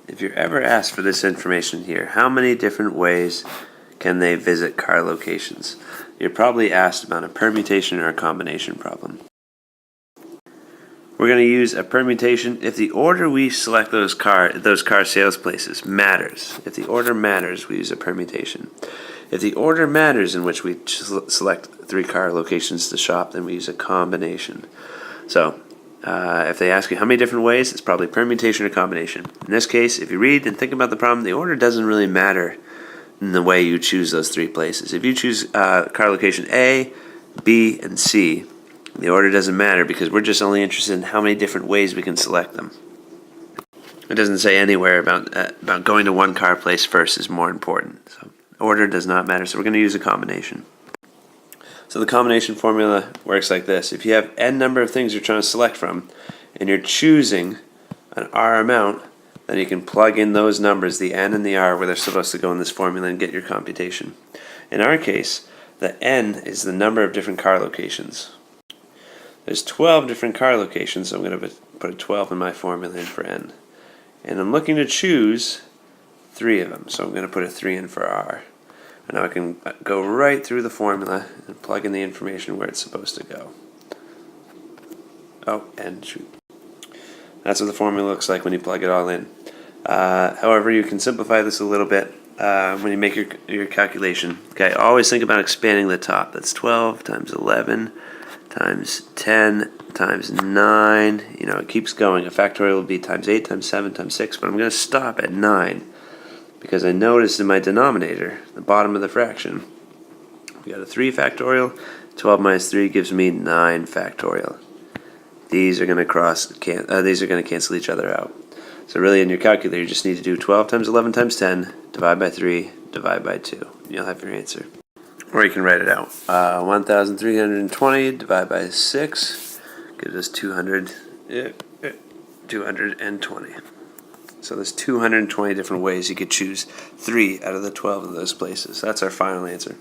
if you're ever asked for this information here, how many different ways can they visit car locations? You're probably asked about a permutation or a combination problem. We're going to use a permutation if the order we select those car sales places matters. If the order matters, we use a permutation. If the order matters in which we select 3 car locations to shop, then we use a combination. So, if they ask you how many different ways, it's probably permutation or combination. In this case, if you read and think about the problem, the order doesn't really matter in the way you choose those 3 places. If you choose car location A, B, and C, the order doesn't matter because we're just only interested in how many different ways we can select them. It doesn't say anywhere about going to one car place first is more important. So order does not matter, so we're going to use a combination. So the combination formula works like this. If you have n number of things you're trying to select from, and you're choosing an r amount, then you can plug in those numbers, the n and the r, where they're supposed to go in this formula and get your computation. In our case, the n is the number of different car locations. There's 12 different car locations, so I'm going to put a 12 in my formula in for n. And I'm looking to choose 3 of them, so I'm going to put a 3 in for r. And now I can go right through the formula and plug in the information where it's supposed to go. Oh, and shoot. That's what the formula looks like when you plug it all in. However, you can simplify this a little bit when you make your calculation. Okay, always think about expanding the top. That's 12 times 11 times 10 times 9. You know, it keeps going. A factorial will be times 8 times 7 times 6, but I'm going to stop at 9 because I noticed in my denominator, the bottom of the fraction, we got a 3 factorial. 12 minus 3 gives me 9 factorial. These are going to cancel each other out. So really in your calculator, you just need to do 12 times 11 times 10, divide by 3, divide by 2. You'll have your answer. Or you can write it out. 1,320 divided by 6 gives us 220. So there's 220 different ways you could choose 3 out of the 12 of those places. That's our final answer.